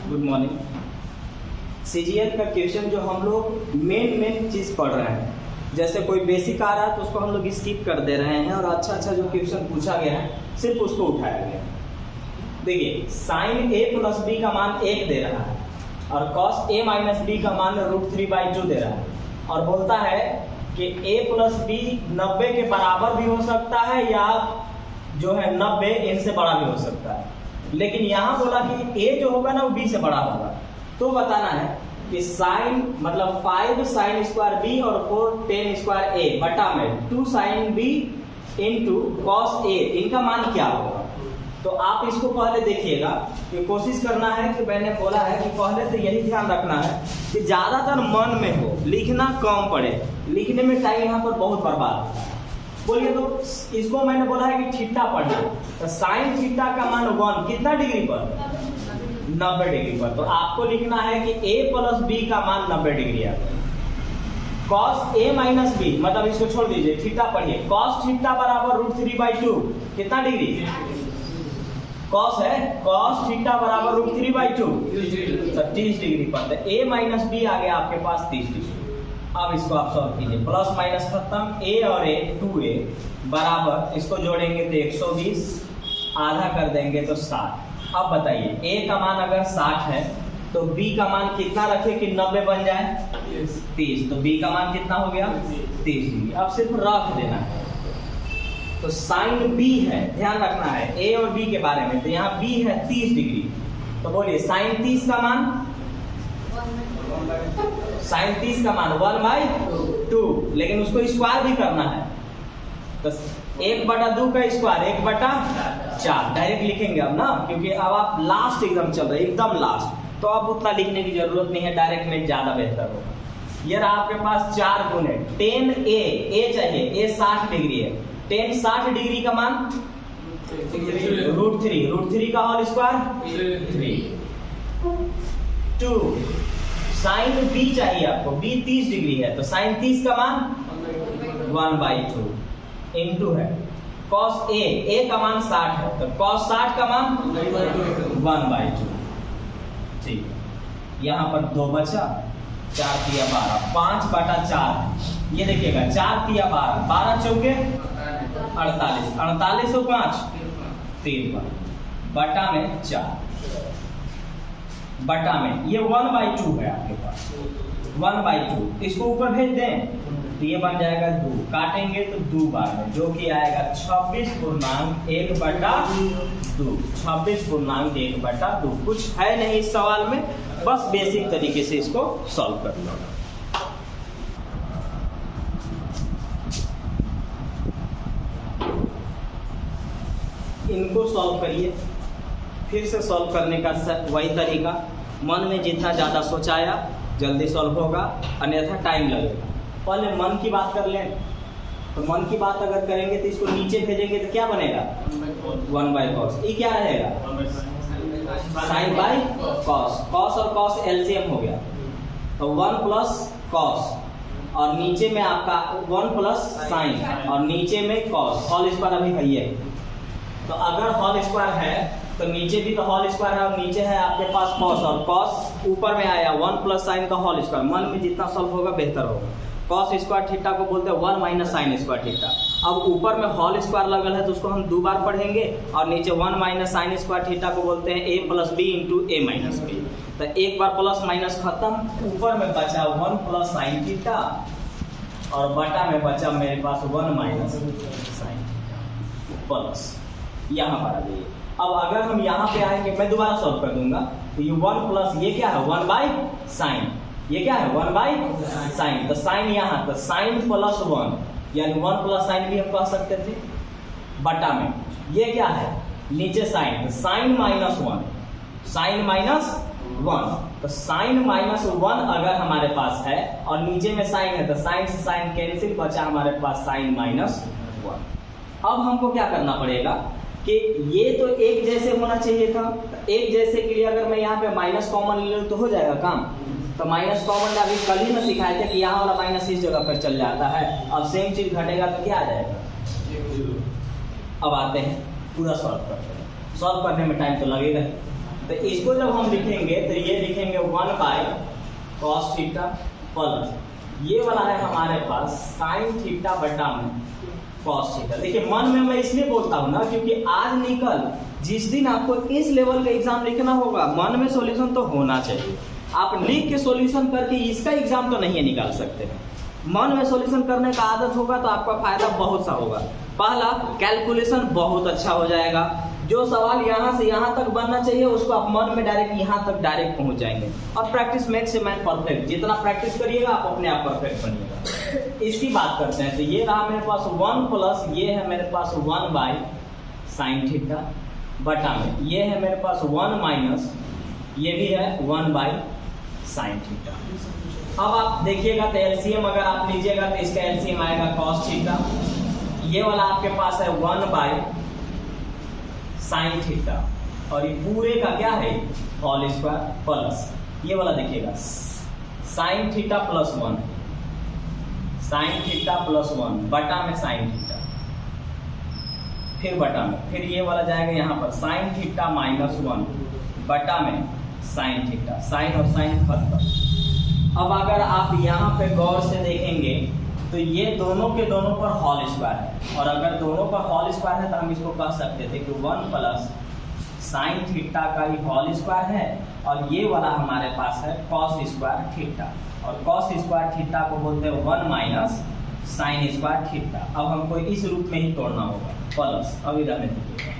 Good morning. CGL का question जो हम लोग मेन चीज़ पढ़ रहे हैं, जैसे कोई बेसिक आ रहा है तो उसको हम लोग स्किप कर दे रहे हैं और अच्छा जो क्वेश्चन पूछा गया है सिर्फ उसको उठाया गया। देखिए साइन ए प्लस बी का मान 1 दे रहा है और कॉस ए माइनस बी का मान √3/2 दे रहा है और बोलता है कि a प्लस बी 90 के बराबर भी हो सकता है या जो है 90 इनसे बड़ा भी हो सकता है, लेकिन यहाँ बोला कि a जो होगा ना वो b से बड़ा होगा। तो बताना है कि साइन मतलब 5 साइन स्क्वायर बी और 4 टेन स्क्वायर ए बटा में 2 sine B into cos A, इनका मान क्या होगा। तो आप इसको पहले देखिएगा कि कोशिश करना है कि मैंने बोला है कि पहले तो यही ध्यान रखना है कि ज़्यादातर मन में हो, लिखना कम पड़े, लिखने में टाइम यहाँ पर बहुत बर्बाद होता है। बोलिए तो इसको मैंने बोला है कि थीटा पढ़ना, तो साइन थीटा का मान 1 कितना डिग्री पर, 90 डिग्री पर। तो आपको लिखना है कि a प्लस बी का मान 90 डिग्री आ गया। कॉस ए माइनस बी मतलब इसको छोड़ दीजिए, थीटा पढ़िए। कॉस थीटा बराबर √3/2 कितना डिग्री, कॉस है, कॉस थीटा बराबर √3/2 30 डिग्री पर। तो a माइनस बी आ गया आपके पास 30 डिग्री। अब इसको आप सॉल्व कीजिए, प्लस माइनस खत्म, a और a 2a बराबर, इसको जोड़ेंगे तो 120, आधा कर देंगे तो 60। अब बताइए a का मान अगर 60 है तो b का मान कितना रखे कि 90 बन जाए, 30। तो b का मान कितना हो गया 30 डिग्री। अब सिर्फ रख देना है। तो साइन b है, ध्यान रखना है a और b के बारे में। तो यहाँ b है 30 डिग्री, तो बोलिए साइन 30 का मान, साइन 30 का मान 1/2, लेकिन उसको स्क्वायर भी करना है। तो 1/2 का स्क्वायर 1/4 डायरेक्ट लिखेंगे अब ना, क्योंकि अब आप लास्ट एकदम चल रहे, एकदम लास्ट, तो अब उतना लिखने की जरूरत नहीं है, डायरेक्ट में ज्यादा बेहतर होगा। ये रहा आपके पास 4 गुने 10a चाहिए, a 60 डिग्री है, 10 60 डिग्री का मान √3 का होल स्क्वायर 3। 2 साइन b चाहिए आपको, b 30 डिग्री है, तो साइन 30 का मान 1/2 इंटू है कॉस a का मान 60 है, तो कॉस 60 का मान 1/2। ठीक है, यहाँ पर 2 बचा, 4 तिया 12, 5/4। ये देखिएगा 4 तिया 12, 12 चौके 48, 48 और 5 53 बटा में 4 बटा में ये 1/2 है आपके पास, 1/2। इसको ऊपर भेज दें तो ये बन जाएगा 2, काटेंगे तो 2 बार में, जो कि आएगा 26/1/2, 26/1/2। कुछ है नहीं इस सवाल में, बस बेसिक तरीके से इसको सॉल्व करना। इनको सॉल्व करिए, फिर से सॉल्व करने का वही तरीका, मन में जितना ज़्यादा सोचाया जल्दी सॉल्व होगा, अन्यथा टाइम लगेगा। पहले मन की बात कर लें, तो मन की बात अगर करेंगे तो इसको नीचे भेजेंगे तो क्या बनेगा 1/cos। ये क्या रहेगा साइन बाई कॉस, कॉस और कॉस एलसीएम हो गया, तो 1 प्लस कॉस और नीचे में आपका 1 प्लस साइन और नीचे में कॉस, होल स्क्वायर अभी है ये। तो अगर होल स्क्वायर है तो नीचे भी तो होल स्क्वायर है और नीचे है आपके पास कॉस, और कॉस ऊपर में आया 1 प्लस साइन का होल स्क्वायर। मन में जितना सॉल्व होगा बेहतर होगा। कॉस स्क्वायर थीटा को बोलते हैं 1 माइनस साइन स्क्वायर थीटा। अब ऊपर में होल स्क्वायर लगल है तो उसको हम 2 बार पढ़ेंगे, और नीचे 1 माइनस साइन स्क्वायर थीटा को बोलते हैं a plus b into a minus b. तो एक बार प्लस माइनस खत्म, ऊपर में बचा 1 प्लस साइन थीटा और बटा में बचा मेरे पास 1 माइनस साइन प्लस, यहाँ पर आ जाइए। अब अगर हम यहाँ पे आए कि मैं दोबारा सॉल्व कर दूंगा, तो ये 1 प्लस ये क्या है 1/sin, ये क्या है 1/sin। तो साइन यहाँ, तो साइन प्लस 1 यानी 1 प्लस साइन भी हम कह सकते थे, बटा में ये क्या है नीचे साइन, तो साइन माइनस 1, साइन माइनस 1। तो साइन माइनस 1 अगर हमारे पास है और नीचे में साइन है, तो साइन से साइन कैंसिल, बचा हमारे पास साइन माइनस 1। अब हमको क्या करना पड़ेगा कि ये तो एक जैसे होना चाहिए था, एक जैसे के लिए अगर मैं यहाँ पे माइनस कॉमन ले लूँ तो हो जाएगा काम। तो माइनस कॉमन अभी कल ही में सिखाए थे कि यहाँ वाला माइनस इस जगह पर चल जाता है। अब सेम चीज घटेगा तो क्या आ जाएगा। अब आते हैं पूरा सॉल्व करते हैं। सॉल्व करने में टाइम तो लगेगा। तो इसको जब हम लिखेंगे तो ये लिखेंगे 1 बाय कॉस थीटा प्लस ये वाला है हमारे पास साइन थीटा बटा में कॉस थीटा। देखिए मन में मैं इसलिए बोलता हूँ ना क्योंकि आज निकल जिस दिन आपको इस लेवल का एग्जाम लिखना होगा मन में सॉल्यूशन तो होना चाहिए। आप लिख के सॉल्यूशन करके इसका एग्जाम तो नहीं निकाल सकते हैं। मन में सॉल्यूशन करने का आदत होगा तो आपका फायदा बहुत सा होगा। पहला, कैलकुलेशन बहुत अच्छा हो जाएगा। जो सवाल यहाँ से यहाँ तक बनना चाहिए उसको आप मन में डायरेक्ट यहाँ तक डायरेक्ट पहुँच जाएंगे। और practice makes a man perfect, जितना प्रैक्टिस करिएगा आप अपने आप परफेक्ट बनिएगा। इसकी बात करते हैं तो ये रहा मेरे पास 1 प्लस ये है मेरे पास 1 बाय साइन थीटा बटा में ये है मेरे पास 1 माइनस ये भी है 1 बाय साइन थीटा। अब आप देखिएगा तो एलसीएम अगर आप लीजिएगा तो इसका एलसीएम आएगा कॉस थीटा। ये वाला आपके पास है 1 बाय साइन थीटा और ये पूरे का क्या है होल स्क्वायर प्लस ये वाला देखिएगा sine theta plus 1 sine theta plus 1 बटा में साइन थीटा फिर बटा में फिर ये वाला जाएगा यहाँ पर साइन थीटा माइनस 1 बटा में साइन थीटा। साइन और साइन खत्म। अब अगर आप यहाँ पे गौर से देखेंगे तो ये दोनों के दोनों पर होल स्क्वायर है और अगर दोनों पर होल स्क्वायर है तो हम इसको कह सकते थे कि 1 प्लस साइन थीटा का ही होल स्क्वायर है और ये वाला हमारे पास है कॉस स्क्वायर थीटा और कॉस स्क्वायर थीटा को बोलते हैं 1 माइनस साइन स्क्वायर थीटा। अब हमको इस रूप में ही तोड़ना होगा प्लस। अभी रहने दीजिएगा,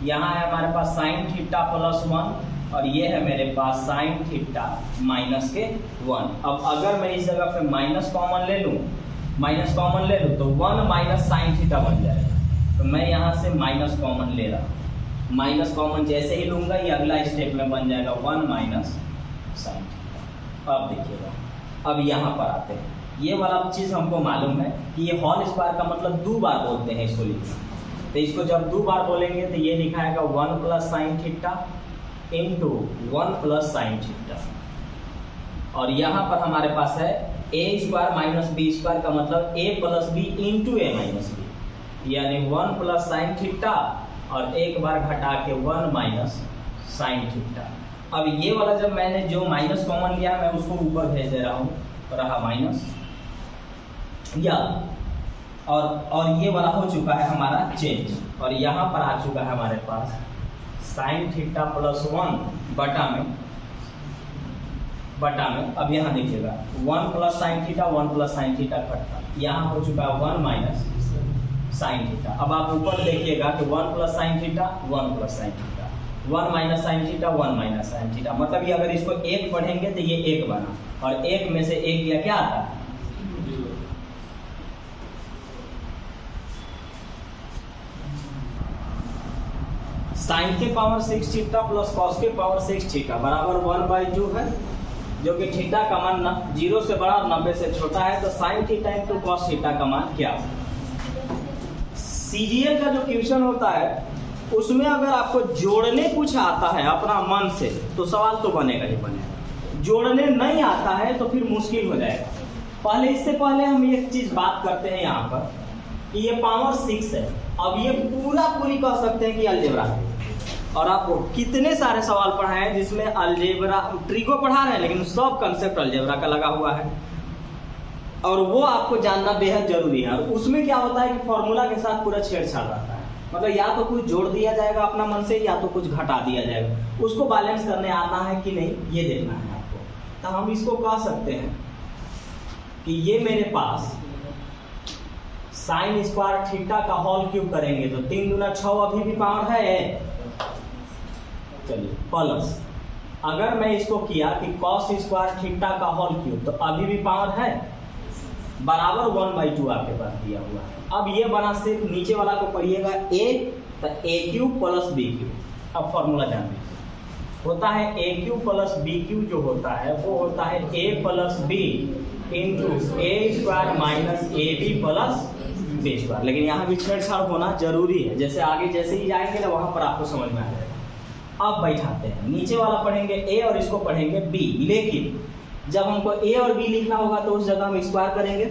यहाँ है हमारे पास साइन थीटा प्लस 1 और ये है मेरे पास साइन थीटा माइनस के 1। अब अगर मैं इस जगह पे माइनस कॉमन ले लूँ तो 1 माइनस साइन थीटा बन जाएगा। तो मैं यहाँ से माइनस कॉमन ले रहा हूँ। माइनस कॉमन जैसे ही लूँगा ये अगला स्टेप में बन जाएगा 1 माइनस साइन थीटा। अब देखिएगा, अब यहाँ पर आते हैं। ये वाला चीज़ हमको मालूम है कि ये होल स्क्वायर का मतलब 2 बार बोलते हैं इसको लिखना। तो इसको जब 2 बार बोलेंगे तो ये लिखा आएगा 1 plus sign theta into 1 plus sine theta और यहाँ पर हमारे पास है ए स्क्वायर माइनस बी स्क्वायर का मतलब ए प्लस बी इंटू ए माइनस बी यानी 1 प्लस साइन थीटा और एक बार घटा के 1 माइनस साइन थीटा। अब ये वाला जब मैंने जो माइनस कॉमन लिया मैं उसको ऊपर भेज दे रहा हूँ, रहा माइनस या और ये वाला हो चुका है हमारा चेंज और यहाँ पर आ चुका है हमारे पास साइन थीटा प्लस 1 बटा में अब यहाँ देखिएगा 1 plus sine theta 1 plus sine theta कटता यहाँ हो चुका है 1 माइनस साइन थीटा। अब आप ऊपर देखिएगा कि 1 plus sine theta 1 plus sine theta 1 minus sine theta 1 minus sine theta मतलब ये अगर इसको 1 पढ़ेंगे तो ये 1 बना और 1 में से 1 या क्या आता है साइन के पावर 6 थीटा प्लस कॉस के पावर 6 थीटा बराबर 1/2 है जो कि थीटा का मान 0 से बड़ा और 90 से छोटा है। तो sign theta into cos theta का मान क्या है। सीजीएल का जो क्वेश्चन होता है उसमें अगर आपको जोड़ने कुछ आता है अपना मन से तो सवाल तो बनेगा ही बनेगा। जोड़ने नहीं आता है तो फिर मुश्किल हो जाएगा। इससे पहले हम एक चीज बात करते हैं यहाँ पर कि ये पावर 6 है। अब ये पूरी कह सकते हैं कि अलजेब्रा है और आपको कितने सारे सवाल पढ़ाए हैं जिसमें अलजेब्रा ट्रिको पढ़ा रहे हैं लेकिन सब कंसेप्ट अलजेब्रा का लगा हुआ है और वो आपको जानना बेहद जरूरी है। और उसमें क्या होता है कि फॉर्मूला के साथ पूरा छेड़छाड़ रहता है, मतलब या तो कुछ जोड़ दिया जाएगा अपना मन से या तो कुछ घटा दिया जाएगा। उसको बैलेंस करने आता है कि नहीं ये देखना है आपको। तो हम इसको कह सकते हैं कि ये मेरे पास साइन स्क्वायर थीटा का होल क्यूब करेंगे तो 3 दूना 6 अभी भी पावर है। चलिए प्लस अगर मैं इसको किया कि कॉस स्क्वायर थीटा का होल क्यूब तो अभी भी पावर है बराबर 1/2 आपके पास दिया हुआ है। अब ये बना सिर्फ नीचे वाला को पढ़िएगा a तो a cube plus b cube. अब फॉर्मूला जान लीजिए होता है a cube plus b cube जो होता है वो होता है a plus b into a square minus a b plus B square. लेकिन यहाँ भी छेड़छाड़ होना जरूरी है, जैसे आगे जैसे ही जाएंगे ना वहां पर आपको समझ में आ जाएगा। अब बैठाते हैं नीचे वाला पढ़ेंगे a और इसको पढ़ेंगे b। लेकिन जब हमको a और b लिखना होगा तो उस जगह हम स्क्वायर करेंगे,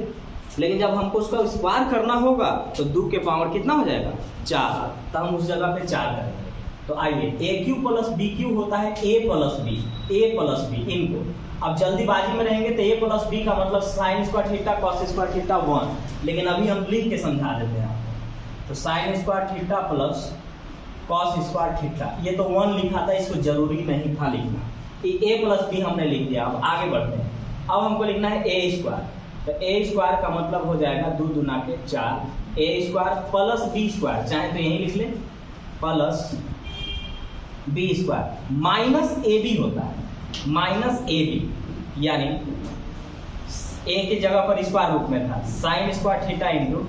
लेकिन जब हमको उसका स्क्वायर करना होगा तो 2 के पावर कितना हो जाएगा 4 तो हम उस जगह पे 4 करेंगे। तो आइए ए क्यू प्लस बी क्यू होता है ए प्लस बी इनको। अब जल्दीबाजी में रहेंगे तो ए प्लस बी का मतलब sign square theta cos square theta 1, लेकिन अभी हम लिख के समझा देते हैं आपको। तो sign square theta plus cos square theta, ये तो 1 लिखा था, इसको जरूरी नहीं था लिखना। ए प्लस बी हमने लिख दिया। अब आगे बढ़ते हैं। अब हमको लिखना है ए स्क्वायर। तो ए स्क्वायर का मतलब हो जाएगा 2 दूना के 4, a square plus B square, चाहे तो यही लिख लें plus B square minus a b होता है, माइनस ए बी, यानी ए की जगह पर स्क्वायर रूप में था sign square theta into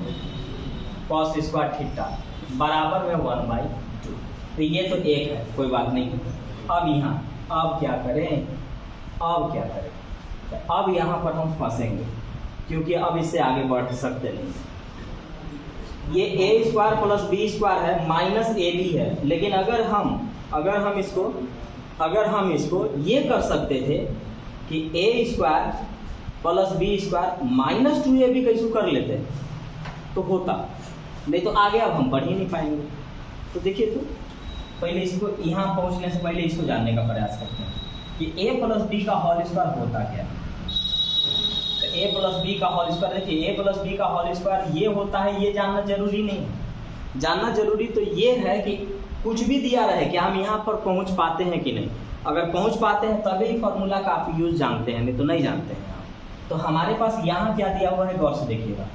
cos square theta बराबर में 1/2। तो ये तो एक है, कोई बात नहीं। अब यहाँ अब क्या करें, तो अब यहाँ पर हम फंसेंगे, क्योंकि अब इससे आगे बढ़ सकते नहीं। ये ए स्क्वायर प्लस बी स्क्वायर है, माइनस ए बी है, लेकिन अगर हम इसको ये कर सकते थे कि A square plus B square minus 2ab कैसे कर लेते तो होता, नहीं तो आगे अब हम बढ़ ही नहीं पाएंगे। तो देखिए, तो पहले इसको यहाँ पहुँचने से पहले इसको जानने का प्रयास करते हैं कि a प्लस बी का होल स्क्वायर होता क्या है। तो a प्लस बी का होल स्क्वायर, देखिए a प्लस बी का होल स्क्वायर ये होता है, ये जानना जरूरी नहीं है। जानना जरूरी तो ये है कि कुछ भी दिया रहे कि हम यहाँ पर पहुँच पाते हैं कि नहीं। अगर पहुँच पाते हैं तभी फॉर्मूला का आप यूज जानते हैं, नहीं तो नहीं जानते हैं। तो हमारे पास यहाँ क्या दिया हुआ है, गौर से देखिएगा।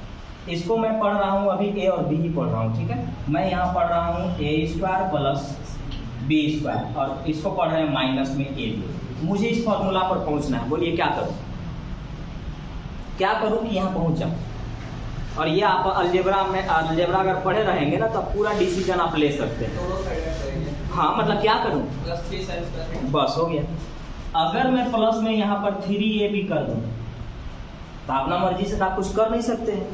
इसको मैं पढ़ रहा हूँ अभी, ए और बी ही पढ़ रहा हूँ, ठीक है। मैं यहाँ पढ़ रहा हूँ ए स्क्वायर प्लस बी स्क्वायर, और इसको पढ़ रहे हैं माइनस में ए बी। मुझे इस फॉर्मूला पर पहुँचना है, बोलिए क्या करूँ कि यहाँ पहुँच जाऊँ। और ये आप अलजेब्रा अगर पढ़े रहेंगे ना तब पूरा डिसीजन आप ले सकते हैं। हाँ, मतलब क्या करूँ, बस हो गया। अगर मैं प्लस में यहाँ पर 3ab कर दूँ तो अपना मर्जी से आप कुछ कर नहीं सकते हैं।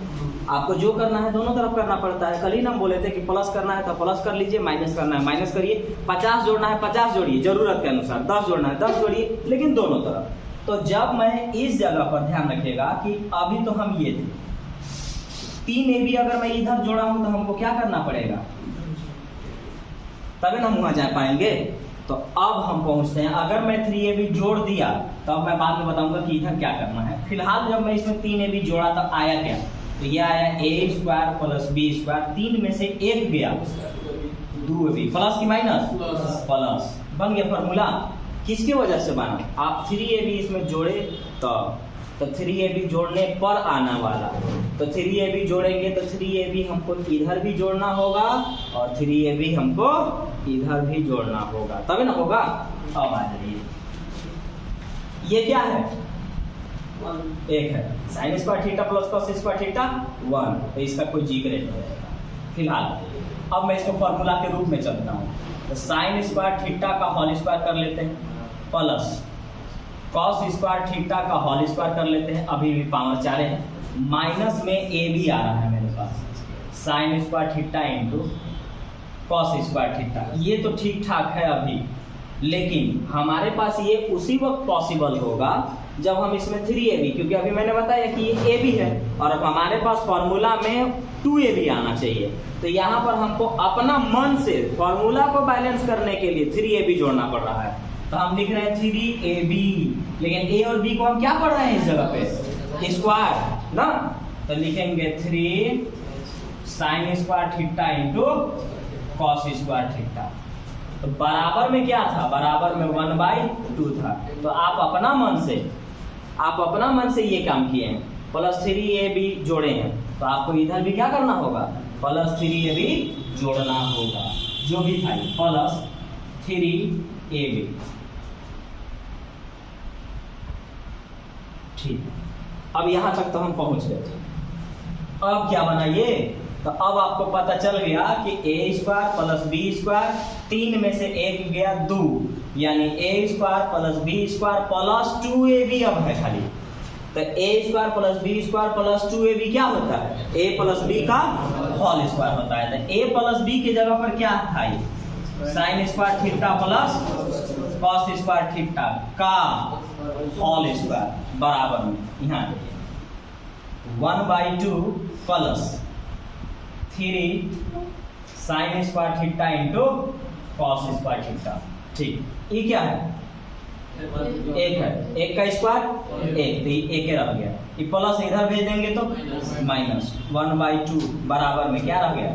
आपको जो करना है दोनों तरफ करना पड़ता है। कल ही ना हम बोले थे कि प्लस करना है तो प्लस कर लीजिए, माइनस करना है माइनस करिए, 50 जोड़ना है 50 जोड़िए जरूरत के अनुसार, 10 जोड़ना है 10 जोड़िए, लेकिन दोनों तरफ। तो जब मैं इस जगह पर ध्यान रखिएगा कि अभी तो हम ये थे 3ab, अगर मैं इधर जोड़ा हूं तो हमको क्या करना पड़ेगा, तभी हम वहां जा पाएंगे। तो अब हम पहुंचते हैं। अगर मैं 3ab जोड़ दिया तो अब मैं बाद में बताऊंगा कि इधर क्या करना है। फिलहाल जब मैं इसमें 3ab जोड़ा तब आया क्या, तो ये आया ए स्क्वायर प्लस बी स्क्वायर, 3 में से 1 गया 2ab, प्लस की माइनस प्लस, बन गया फॉर्मूला। किसकी वजह से बना, आप 3ab इसमें जोड़े तो 3ab जोड़ने पर आना वाला, तो 3ab जोड़ेंगे तो 3ab हमको इधर भी जोड़ना होगा और 3ab हमको इधर भी जोड़ना होगा, तभी ना होगा। अब आ जाइए, ये क्या है, 1 है, sign square theta plus cos square theta 1, तो इसका कोई जिक्र नहीं रहेगा फिलहाल। अब मैं इसको फॉर्मूला के रूप में चलता हूँ। तो साइन स्क्वायर थीटा का होल स्क्वायर कर लेते हैं प्लस कॉस स्क्वायर थीटा का होल स्क्वायर कर लेते हैं, अभी भी पावर 4 है, माइनस में ए भी आ रहा है मेरे पास, sine square theta into cos square theta. ये तो ठीक ठाक है अभी, लेकिन हमारे पास ये उसी वक्त पॉसिबल होगा जब हम इसमें 3ab, क्योंकि अभी मैंने बताया कि ये ab है और अब हमारे पास फॉर्मूला में 2ab आना चाहिए। तो यहाँ पर हमको अपना मन से फॉर्मूला को बैलेंस करने के लिए 3ab जोड़ना पड़ रहा है। तो हम लिख रहे हैं 3ab, लेकिन a और b को हम क्या पढ़ रहे हैं इस जगह पे, स्क्वायर ना। तो लिखेंगे 3 sign square theta into cos square theta. तो बराबर में क्या था, बराबर में 1/2 था। तो आप अपना मन से ये काम किए हैं, प्लस 3ab जोड़े हैं, तो आपको इधर भी क्या करना होगा, प्लस 3ab जोड़ना होगा, जो भी था प्लस 3ab। ठीक, अब यहां तक तो हम पहुंच गए थे। अब क्या बना ये, तो अब आपको पता चल गया कि A square plus B square, 3 में से 1 गया 2, यानी A square plus B square plus 2ab अब है खाली। तो A square plus B square plus 2ab क्या होता है, ए प्लस बी का होल स्क्वायर होता है। तो ए प्लस बी की जगह पर क्या था, ये sign square theta plus cos square theta का होल स्क्वायर बराबर में यहाँ 1/2 plus 3 sign square theta into cos square theta. ठीक, ये क्या है? एक है, एक का स्क्वायर एक, तो ये एक रह गया, ये प्लस इधर भेज देंगे तो माइनस 1/2 बराबर में क्या रह गया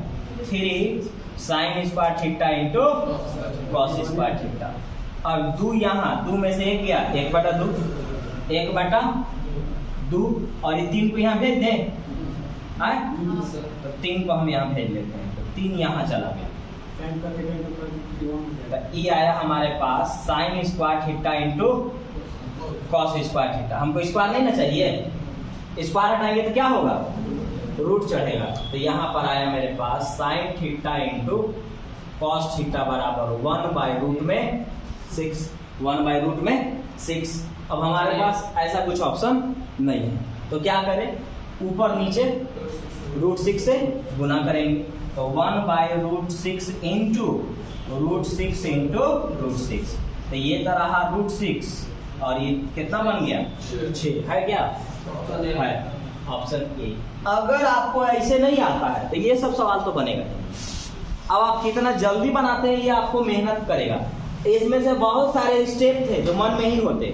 3 sign square theta into cos square theta. और 2 यहाँ 2 में से एक गया 1/2, 1/2 और ये 3 को यहाँ भेज दें, तो 3 को हम यहाँ भेज लेते हैं, तो 3 यहाँ चला गया। ये आया हमारे पास sine square theta into cos square theta. हमको स्क्वायर नहीं ना चाहिए, स्क्वायर हटाएंगे तो क्या होगा रूट चढ़ेगा, तो यहाँ पर आया मेरे पास sine theta into cos theta बराबर 1/√6, 1/√6। अब हमारे पास ऐसा कुछ ऑप्शन नहीं है, तो क्या करें, ऊपर नीचे √6 से गुना करेंगे, तो 1/√6 इंटू √6 इंटू √6, तो ये तो रहा √6 और ये कितना बन गया 6, है क्या है ऑप्शन ए। अगर आपको ऐसे नहीं आता है तो ये सब सवाल तो बनेगा। अब आप कितना जल्दी बनाते हैं ये आपको मेहनत करेगा। इसमें से बहुत सारे स्टेप थे जो मन में ही होते,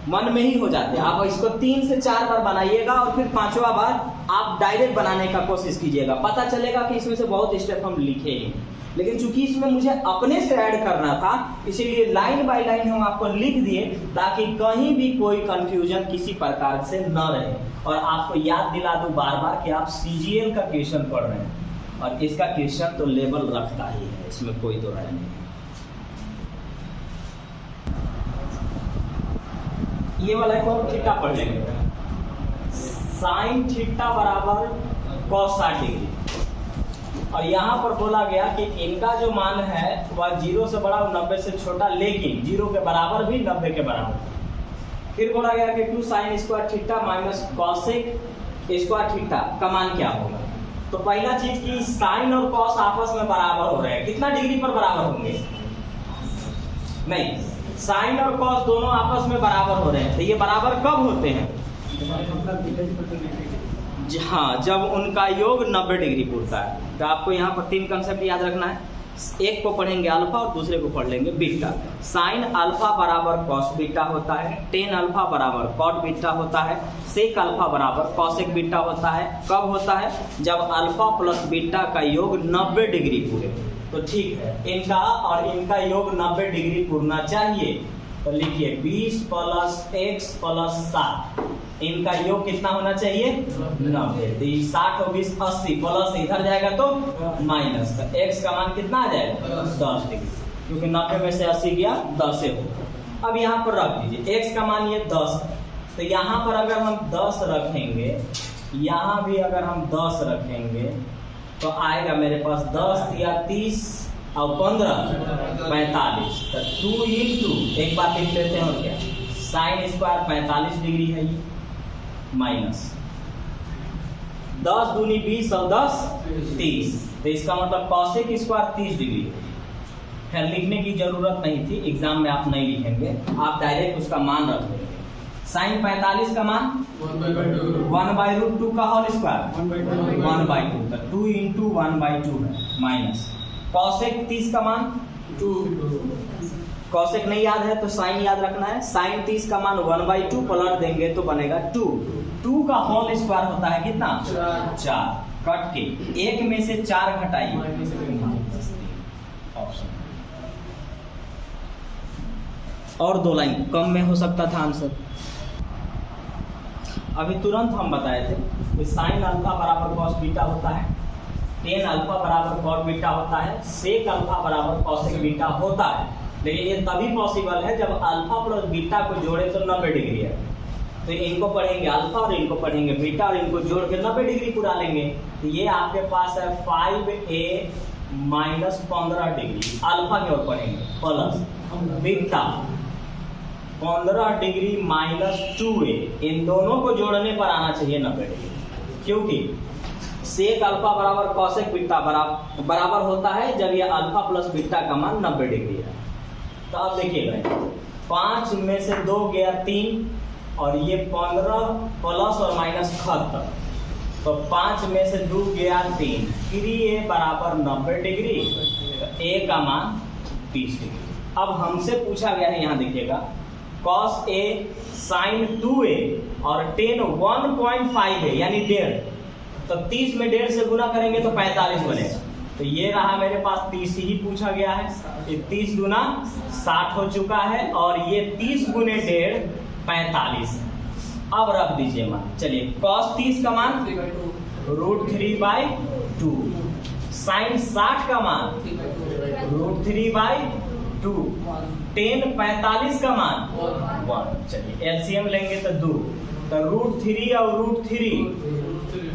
मन में ही हो जाते। आप इसको 3 से 4 बार बनाइएगा और फिर 5वां बार आप डायरेक्ट बनाने का कोशिश कीजिएगा, पता चलेगा कि इसमें से बहुत स्टेप हम लिखे ही, लेकिन चूंकि इसमें मुझे अपने से ऐड करना था इसीलिए लाइन बाय लाइन हम आपको लिख दिए ताकि कहीं भी कोई कंफ्यूजन किसी प्रकार से न रहे और आपको याद दिला दूं बार बार कि आप सीजीएल का क्वेश्चन पढ़ रहे हैं और इसका क्वेश्चन तो लेवल रखता ही है, इसमें कोई दो राय नहीं है। ये वाला एक और थीटा पढ़ लेंगे, साइन थीटा बराबर cos 60 डिग्री, और यहाँ पर बोला गया कि इनका जो मान है वह 0 से बड़ा और 90 से छोटा, लेकिन 0 के बराबर भी 90 के बराबर। फिर बोला गया कि 2 sign square theta minus cosec square theta का मान क्या होगा। तो पहला चीज कि साइन और कॉस आपस में बराबर हो रहे हैं, कितना डिग्री पर बराबर होंगे, नहीं, साइन और कॉस दोनों आपस में बराबर हो रहे हैं, तो ये बराबर कब होते हैं, हाँ, जब उनका योग 90 डिग्री पूरता है। तो आपको यहाँ पर 3 कंसेप्ट याद रखना है, एक को पढ़ेंगे अल्फा और दूसरे को पढ़ लेंगे बीटा। साइन अल्फा बराबर कॉस बीटा होता है, टेन अल्फा बराबर कॉट बीटा होता है, सेक अल्फा बराबर कॉसेक बीटा होता है। कब होता है, जब अल्फा प्लस बीटा का योग 90 डिग्री पूरे। तो ठीक है, इनका और इनका योग 90 डिग्री पूरना चाहिए, तो लिखिए 20 + x + 7, इनका योग कितना होना चाहिए 90। तो 60 और 20 80 प्लस इधर जाएगा तो माइनस, तो x का मान कितना आ जाएगा 10 डिग्री, क्योंकि 90 में से 80 गया 10 से हो। अब यहाँ पर रख दीजिए x का मान ये 10, तो यहाँ पर अगर हम 10 रखेंगे, यहाँ भी अगर हम 10 रखेंगे तो आएगा मेरे पास 10 या 30 और 15 45, तो 2 इंटू एक बार लिख लेते हैं और क्या, साइन स्क्वायर 45 डिग्री है ये, माइनस 10 दूनी 20 और 10 30, तो इसका मतलब कॉसेक स्क्वायर 30 डिग्री है। खैर लिखने की जरूरत नहीं थी, एग्जाम में आप नहीं लिखेंगे, आप डायरेक्ट उसका मान रख लेंगे। साइन 45 का मान 1/√2 का होल स्क्वायर 1/2, तो 2 इंटू 1/2 है, माइनस कॉसेक 30 का मान 2, कॉसेक नहीं याद है तो साइन याद रखना है, साइन 30 का मान 1/2 पलट देंगे तो बनेगा 2 का होल स्क्वायर होता है कितना 4, कट के 1 में से 4 घटाइए, ऑप्शन और 2 लाइन कम में हो सकता था आंसर। अभी तुरंत हम बताए थे कि साइन अल्फा बराबर कॉस बीटा होता है, टेन अल्फा बराबर कॉट बीटा होता है, सेक अल्फा बराबर कॉसेक बीटा होता है, लेकिन ये तभी पॉसिबल है जब अल्फा प्लस बीटा को जोड़े तो 90 डिग्री है। तो इनको पढ़ेंगे अल्फा और इनको पढ़ेंगे बीटा और इनको जोड़ के 90 डिग्री पूरा लेंगे, तो ये आपके पास है 5a - 15 डिग्री, अल्फा की ओर पढ़ेंगे प्लस बीटा 15 डिग्री -2a, इन दोनों को जोड़ने पर आना चाहिए 90 डिग्री, क्योंकि सेक अल्फा बराबर कॉसेक बीटा बराबर होता है जब ये अल्फा प्लस बीटा का मान 90 डिग्री है। तो अब देखिएगा 5 में से 2 गया 3 और ये 15 प्लस और माइनस खत्म, तो 5 में से 2 गया 3, 3a बराबर 90 डिग्री, तो ए का मान 30 डिग्री। अब हमसे पूछा गया है, यहाँ देखिएगा cos A sin 2A और tan 1.5 है यानी 1.5, तो 30 में 1.5 से गुना करेंगे तो 45 बनेगा। तो ये रहा मेरे पास 30 ही पूछा गया है, ये 30 गुना 60 हो चुका है और ये 30 गुने 1.5 45 है। अब रख दीजिए मान, चलिए cos 30 का मान √3/2, sin 60 का मान √3/2, tan 45 का मान 1। चलिए एलसीएम लेंगे तो 2, तो √3 और √3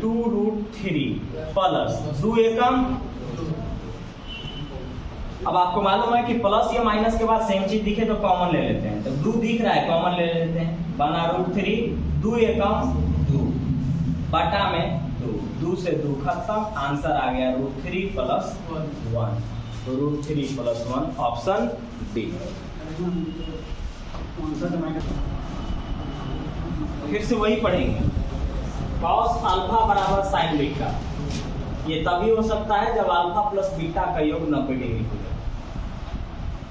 2√3 प्लस 2 एकम। अब आपको मालूम है कि प्लस या माइनस के बाद सेम चीज दिखे तो कॉमन ले लेते हैं, तो 2 दिख रहा है कॉमन ले लेते हैं, बना √3, 2 एकम 2 बटा में 2 से 2 खत्म, आंसर आ गया √3 + 1, तो √3 + 1 ऑप्शन डी। फिर से वही पढ़ेंगे, cos अल्फा बराबर sin बीटा, ये तभी हो सकता है जब अल्फा प्लस बीटा का योग 90 डिग्री हो जाए।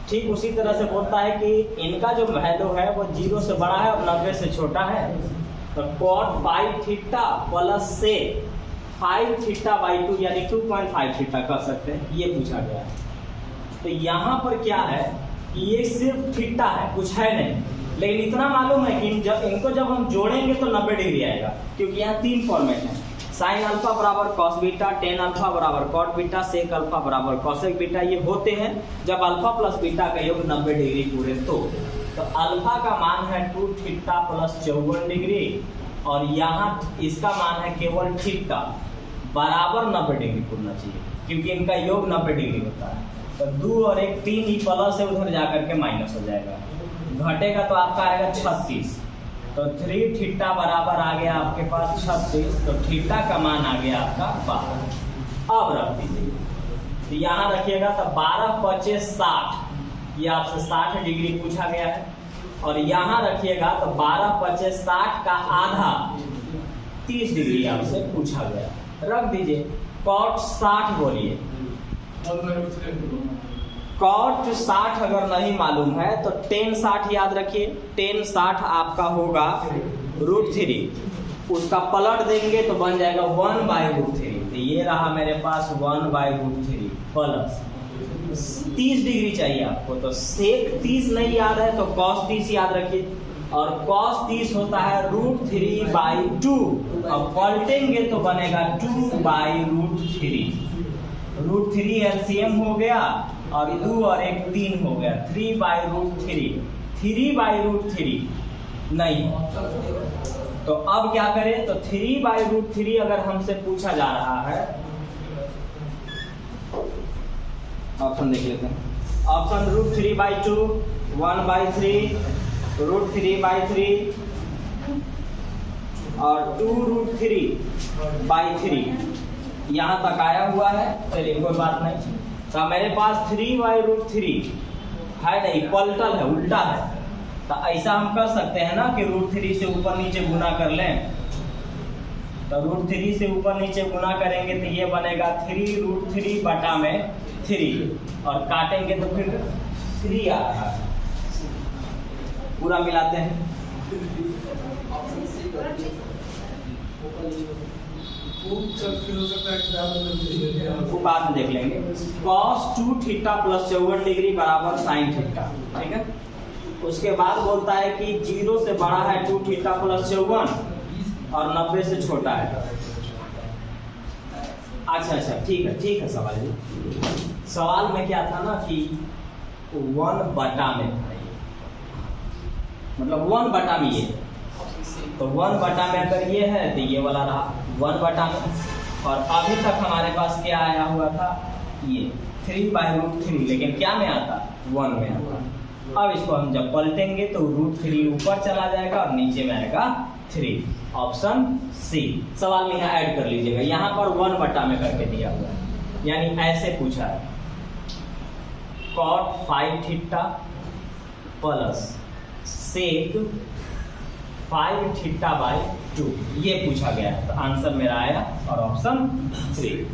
ठीक उसी तरह से बोलता है कि इनका जो वैल्यू है वो 0 से बड़ा है और 90 से छोटा है, तो cot 5 थीटा प्लस से 5 थीटा/2 यानी 2.5 थीटा कर सकते हैं, ये पूछा गया है। तो यहाँ पर क्या है कि ये सिर्फ थीटा है, कुछ है नहीं, लेकिन इतना मालूम है कि जब हम जोड़ेंगे तो 90 डिग्री आएगा, क्योंकि यहाँ 3 फॉर्मेट है, साइन अल्फा बराबर cos बीटा, टेन अल्फा बराबर cot बीटा, सेक अल्फा बराबर cosec बीटा, ये होते हैं जब अल्फा प्लस बीटा का योग 90 डिग्री पूरे। तो अल्फा का मान है 2 थीटा प्लस 54 डिग्री और यहाँ इसका मान है केवल थीटा बराबर 90 डिग्री पूरना चाहिए, क्योंकि इनका योग 90 डिग्री होता है। तो 2 और 1 3 ही प्लस है, उधर जाकर के माइनस हो जाएगा, घटेगा तो आपका आएगा 36, तो 3 थीटा बराबर आ गया आपके पास 36, तो थीटा का मान आ गया आपका 12। अब रख दीजिए, तो यहाँ रखिएगा तो 12 × 5 = 60, ये आपसे 60 डिग्री पूछा गया है, और यहाँ रखिएगा तो 12 × 5 = 60 का आधा 30 डिग्री आपसे पूछा गया, रख दीजिए। cot 60 बोलिए, cot 60 अगर नहीं मालूम है तो tan 60 याद रखिए, tan 60 आपका होगा √3, उसका पलट देंगे तो बन जाएगा 1/√3, तो ये रहा मेरे पास 1/√3 प्लस 30 डिग्री चाहिए आपको, तो sec 30 नहीं याद है तो cos 30 याद रखिए, और cos 30 होता है √3/2, अब पलटेंगे तो बनेगा 2/√3, √3 एलसीएम हो गया और 2 और 1 3 हो गया, 3/√3, 3/√3 नहीं। तो अब क्या करें, तो 3/√3 अगर हमसे पूछा जा रहा है, ऑप्शन देख लेते हैं, ऑप्शन √3/2, 1/3, √3/3 और 2√3/3, यहाँ तक आया हुआ है। चलिए कोई बात नहीं, तो मेरे पास 3/√3 है नहीं, पलटल है, उल्टा है, तो ऐसा हम कर सकते हैं ना कि √3 से ऊपर नीचे गुना कर लें, तो √3 से ऊपर नीचे गुना करेंगे तो ये बनेगा 3√3 बटा में 3, और काटेंगे तो फिर 3 आ रहा है, पूरा मिलाते हैं, वो बाद में देख लेंगे। cos 2 थीटा प्लस 54 डिग्री बराबर sin थीटा, ठीक है। उसके बाद बोलता है कि 0 से बड़ा है 2 थीटा प्लस 54 और 90 से छोटा है। अच्छा ठीक है सवाल जी। सवाल में क्या था ना कि 1 बटा में था, मतलब 1 बटा में ये, तो 1 बटा में अगर ये है तो ये वाला रहा 1 बटा में, और अभी तक हमारे पास क्या आया हुआ था, ये 3/√3, लेकिन क्या में आता, 1 में आता। अब इसको हम जब पलटेंगे तो √3 ऊपर चला जाएगा और नीचे में आएगा 3, ऑप्शन सी। सवाल में यहाँ ऐड कर लीजिएगा, यहाँ पर 1 बटा में करके दिया हुआ है, यानी ऐसे पूछा है, cot 5 थीटा प्लस sec 5 थीटा/2, ये पूछा गया है, तो आंसर मेरा आया और ऑप्शन 3।